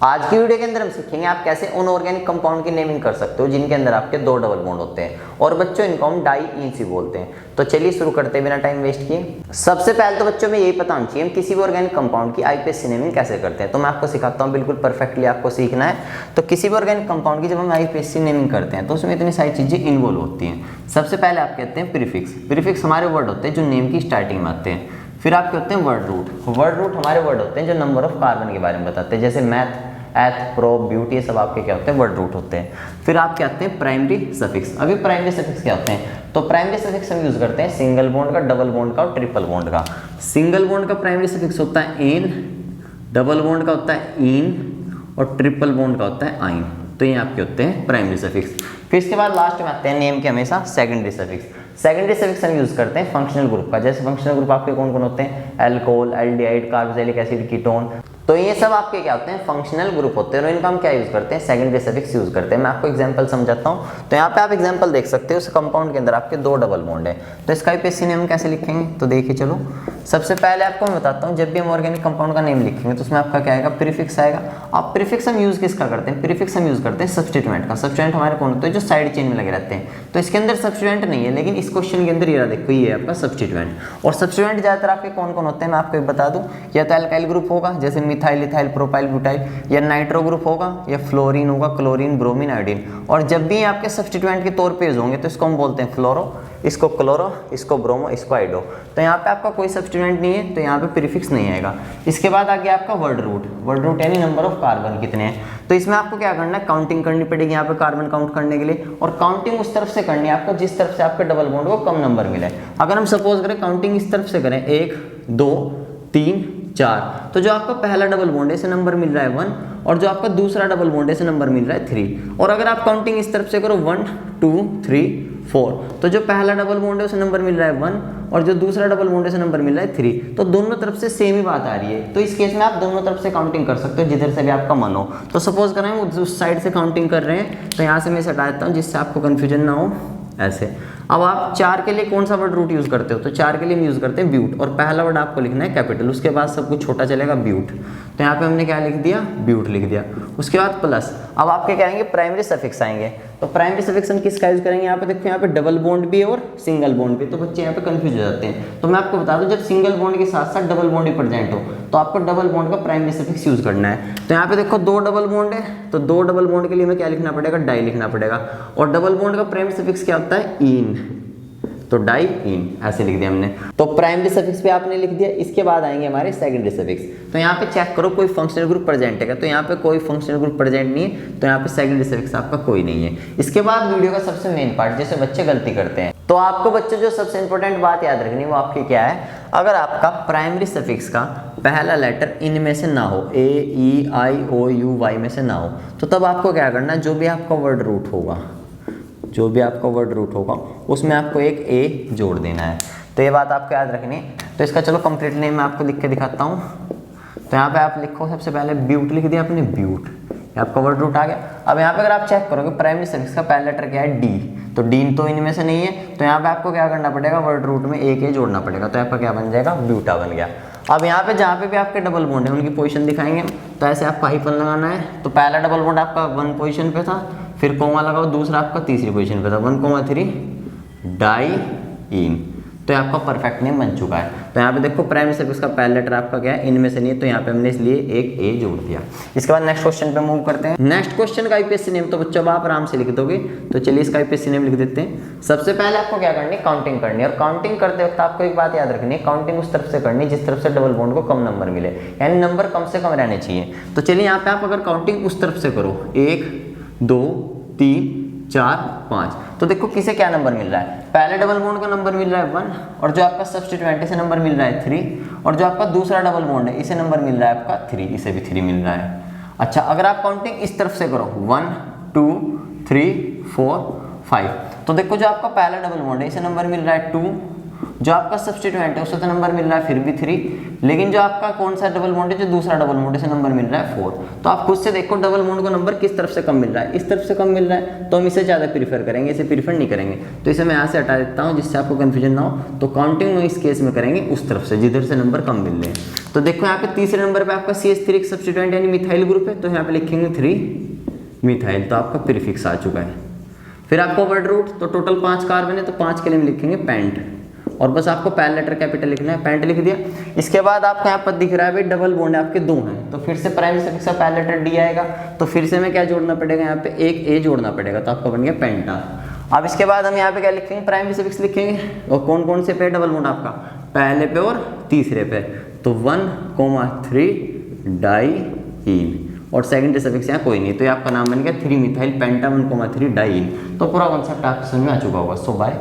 आज की वीडियो के अंदर हम सीखेंगे आप कैसे अनऑर्गेनिक कंपाउंड की नेमिंग कर सकते हो जिनके अंदर आपके 2 डबल बॉन्ड होते हैं और बच्चों इनको हम डाई-ईन बोलते हैं। तो चलिए शुरू करते हैं बिना टाइम वेस्ट किए। सबसे पहले तो बच्चों में यही पता होना चाहिए हम किसी भी ऑर्गेनिक कंपाउंड की आईपीएससी नेमिंग कैसे करते हैं। तो मैं आपको सिखाता हूँ, बिल्कुल परफेक्टली आपको सीखना है। तो किसी भी ऑर्गेनिक कंपाउंड की जब हम आईपीएससी नेमिंग करते हैं तो उसमें इतनी सारी चीजें इन्वॉल्व होती हैं। सबसे पहले आप कहते हैं प्रीफिक्स। प्रीफिक्स हमारे वर्ड होते हैं जो नेम की स्टार्टिंग में आते हैं। फिर आप कहते हैं वर्ड रूट। वर्ड रूट हमारे वर्ड होते हैं जो नंबर ऑफ कार्बन के बारे में बताते हैं, जैसे मैथ, एथ, प्रो, ब्यूट, ये सब आपके क्या होते हैं, वर्ड रूट होते हैं। फिर आप क्या कहते हैं प्राइमरी सफिक्स। अभी प्राइमरी सफिक्स क्या होते हैं, तो प्राइमरी सफिक्स हम यूज करते हैं सिंगल बॉन्ड का, डबल बॉन्ड का और ट्रिपल बॉन्ड का। सिंगल बॉन्ड का प्राइमरी सफिक्स होता है एन, डबल बॉन्ड का होता है इन और ट्रिपल बॉन्ड का होता है आइन। तो ये आपके होते हैं प्राइमरी सफिक्स। फिर इसके बाद लास्ट में आते हैं नेम के हमेशा सेकेंडरी सफिक्स। सेकेंडरी सफिक्स हम यूज करते हैं फंक्शनल ग्रुप का, जैसे फंक्शनल ग्रुप आपके कौन कौन होते हैं, alcohol, aldehyde, carboxylic acid, ketone. तो ये सब आपके क्या होते हैं, फंक्शनल ग्रुप होते हैं और इनका हम क्या यूज करते हैं, सेकेंडरी सफिक्स यूज करते हैं। मैं आपको एग्जांपल समझाता हूँ। तो यहाँ पे आप एग्जांपल देख सकते हो, उस कंपाउंड के अंदर आपके 2 डबल बॉन्ड है। तो इसका आईपीएससी नेम कैसे लिखेंगे, तो देखिए चलो। सबसे पहले आपको मैं बताता हूँ, जब भी हम ऑर्गेनिक कंपाउंड का नेम लिखेंगे तो उसमें आपका क्या आएगा, प्रीफिक्स आएगा। अब प्रीफिक्स हम यूज किसका करते हैं, प्रीफिक्स हम यूज करते हैं सब्स्टिट्यूएंट का। सब्स्टिट्यूएंट हमारे कौन होते हैं, जो साइड चेन में लगे रहते हैं। तो इसके अंदर सब्स्टिट्यूएंट नहीं है, लेकिन इस क्वेश्चन के अंदर ये देखो, ये आपका सब्स्टिट्यूएंट। और सब्स्टिट्यूएंट ज्यादातर आपके कौन कौन होते हैं मैं आपको बता दूं, या तो अल्काइल ग्रुप होगा जैसे मिथाइल, इथाइल, प्रोपाइल, ब्यूटाइल, या नाइट्रो ग्रुप होगा, या फ्लोरीन होगा, क्लोरीन, ब्रोमीन, आयोडीन। और जब भी आपके सब्स्टिट्यूएंट के तौर पे यूज होंगे तो इसको हम बोलते हैं फ्लोरो, इसको क्लोरो, इसको ब्रोमो, इसको आइडो। तो यहाँ पे आपका कोई सब्स्टिट्यूएंट नहीं है तो यहाँ पे प्रीफिक्स नहीं आएगा। इसके बाद आ गया आपका वर्ड रूट। वर्ड रूट यानी नंबर ऑफ कार्बन कितने हैं। तो इसमें आपको क्या करना है, काउंटिंग करनी पड़ेगी यहाँ पे कार्बन काउंट करने के लिए। और काउंटिंग उस तरफ से करनी है आपको जिस तरफ से आपके डबल बॉन्ड को कम नंबर मिले। अगर हम सपोज करें काउंटिंग इस तरफ से करें 1 2 3 4, तो जो आपका पहला डबल बॉन्ड है इसे नंबर मिल रहा है 1 और जो आपका दूसरा डबल बॉन्ड है इसे नंबर मिल रहा है 3। और अगर आप काउंटिंग इस तरफ से करो 1 2 3 4, तो जो पहला डबल बॉन्ड है उसे नंबर मिल रहा है 1 और जो दूसरा डबल बॉन्ड है उसे नंबर मिल रहा है 3। तो दोनों तरफ से सेम ही बात आ रही है। तो इस केस में आप दोनों तरफ से काउंटिंग कर सकते हो जिधर से भी आपका मन हो। तो सपोज करें उस साइड से काउंटिंग कर रहे हैं तो यहाँ से मैं इसे हटा देता हूँ जिससे आपको कंफ्यूजन ना हो, ऐसे। अब आप 4 के लिए कौन सा वर्ड रूट यूज करते हो, तो 4 के लिए हम यूज करते हैं ब्यूट। और पहला वर्ड आपको लिखना है कैपिटल, उसके बाद सब कुछ छोटा चलेगा, ब्यूट। तो यहाँ पे हमने क्या लिख दिया, ब्यूट लिख दिया। उसके बाद प्लस। अब आपके क्या आएंगे, प्राइमरी सफिक्स आएंगे। तो प्राइमरी सफिक्स हम किसका यूज करेंगे, यहाँ पे देखो, यहाँ पे डबल बॉन्ड भी है और सिंगल बॉन्ड भी। तो बच्चे यहाँ पे कंफ्यूज हो जाते हैं। तो मैं आपको बता दूं, जब सिंगल बॉन्ड के साथ साथ डबल बॉन्ड भी प्रेजेंट हो तो आपको डबल बॉन्ड का प्राइमरी सफिक्स यूज करना है। तो यहाँ पे देखो 2 डबल बॉन्ड है, तो 2 डबल बॉन्ड के लिए हमें क्या लिखना पड़ेगा, डाई लिखना पड़ेगा। और डबल बॉन्ड का प्राइमरी सफिक्स क्या होता है, इन। तो डाई इन ऐसे लिख दिया हमने। तो प्राइमरी सफिक्स पे आपने लिख दिया। इसके बाद आएंगे हमारे सेकेंडरी सफिक्स। तो यहाँ पे चेक करो कोई फंक्शनल ग्रुप प्रेजेंट है, तो यहाँ पे कोई फंक्शनल ग्रुप प्रेजेंट नहीं है, तो यहाँ पे सेकेंडरी सफिक्स आपका कोई नहीं है। इसके बाद वीडियो का सबसे मेन पार्ट, जैसे बच्चे गलती करते हैं, तो आपको बच्चे जो सबसे इंपॉर्टेंट बात याद रखनी वो आपकी क्या है, अगर आपका प्राइमरी सफिक्स का पहला लेटर इन में से ना हो, ए ई आई ओ यू वाई में से ना हो, तो तब आपको क्या करना है, जो भी आपका वर्ड रूट होगा, जो भी आपका वर्ड रूट होगा उसमें आपको एक ए जोड़ देना है। तो ये बात आपको याद रखनी है। तो इसका चलो कंप्लीट नेम मैं आपको लिख के दिखाता हूँ। तो यहाँ पे आप लिखो, सबसे पहले ब्यूट लिख दिया आपने, ब्यूट, आपका वर्ड रूट आ गया। अब यहाँ पे अगर आप चेक करोगे प्राइमरी सफिक्स का पहला लेटर क्या है, डी। तो डी तो इनमें से नहीं है, तो यहाँ पे आपको क्या करना पड़ेगा, वर्ड रूट में एक ए जोड़ना पड़ेगा। तो आपका क्या बन जाएगा, ब्यूटा बन गया। अब यहाँ पे जहाँ पे भी आपके डबल बॉन्ड है उनकी पोजीशन दिखाएंगे। तो ऐसे आपको हाइफन लगाना है। तो पहला डबल बॉन्ड आपका 1 पोजीशन पे था, फिर कोमा लगाओ, दूसरा आपका तीसरी पोजीशन पे था, 1,3 डाई इन। तो ये आपका परफेक्ट नेम बन चुका है। तो यहाँ पे देखो प्राइमरी सफिक्स का पहला लेटर आपका क्या है, इनमें से नहीं है, तो यहाँ पे हमने इसलिए एक ए जोड़ दिया। इसके बाद नेक्स्ट क्वेश्चन पे मूव करते हैं। नेक्स्ट क्वेश्चन का आईपीएससी नेम तो बच्चों आप आराम से लिख दोगे। तो चलिए इसका आईपीएससी नेम लिख देते हैं। सबसे पहले आपको क्या करनी है, काउंटिंग करनी है। और काउंटिंग करते वक्त आपको एक बात याद रखनी है, काउंटिंग उस तरफ से करनी है जिस तरफ से डबल बॉन्ड को कम नंबर मिले, यानी नंबर कम से कम रहने चाहिए। तो चलिए यहाँ पे आप अगर काउंटिंग उस तरफ से करो, 1 2 3 4 5, तो देखो किसे क्या नंबर मिल रहा है, पहले डबल बॉन्ड का नंबर मिल रहा है 1 और जो आपका सब्स्टिट्यूएंट है इसे नंबर मिल रहा है 3 और जो आपका दूसरा डबल बॉन्ड है इसे नंबर मिल रहा है आपका 3, इसे भी 3 मिल रहा है। अच्छा, अगर आप काउंटिंग इस तरफ से करो 1 2 3 4 5, तो देखो जो आपका पहला डबल बॉन्ड है इसे नंबर मिल रहा है 2 जो आपका सब्स्टिट्यूएंट है उससे तो नंबर मिल रहा है फिर भी 3, लेकिन जो आपका कौन सा डबल बॉन्ड है, जो दूसरा डबल बॉन्ड है, से नंबर मिल रहा है 4। तो आप खुद से देखो डबल बॉन्ड को नंबर किस तरफ से कम मिल रहा है, इस तरफ से कम मिल रहा है, तो हम इसे ज़्यादा प्रीफर करेंगे, इसे प्रीफर नहीं करेंगे। तो इसे मैं यहाँ से हटा देता हूँ जिससे आपको कन्फ्यूजन ना हो। तो काउंटिंग में इस केस में करेंगे उस तरफ से जिधर से नंबर कम मिल रहे हैं। तो देखो यहाँ पे तीसरे नंबर पे आपका CH3 एक सब्स्टिट्यूएंट यानी मिथाइल ग्रुप है, तो यहाँ पे लिखेंगे 3 मिथाइल, तो आपका प्रीफिक्स आ चुका है। फिर आपको वर्ड रूट, तो टोटल 5 कार्बन है, तो 5 के लिए हम लिखेंगे पेंट, और बस आपको पहला लेटर कैपिटल लिखना है, पेंट लिख दिया। इसके बाद आपको यहाँ पर दिख रहा है भाई डबल बॉन्ड आपके 2 हैं, तो फिर से प्राइमरी सफिक्स का पहला लेटर डी आएगा, तो फिर से हमें क्या जोड़ना पड़ेगा, यहाँ पे एक ए जोड़ना पड़ेगा, तो आपका बन गया पेंटा। अब इसके बाद हम यहाँ पे क्या लिखेंगे, प्राइमरी सफिक्स लिखेंगे, और कौन कौन से पे डबल बॉन्ड आपका, पहले पे और तीसरे पे, तो 1,3 डाईईन, और सेकेंडरी सफिक्स यहाँ कोई नहीं, तो ये आपका नाम बन गया 3 मिथाइल पेंटा 1,3 डाईईन। तो पूरा कॉन्सेप्ट आपको समझ में आ चुका होगा। सो बाय।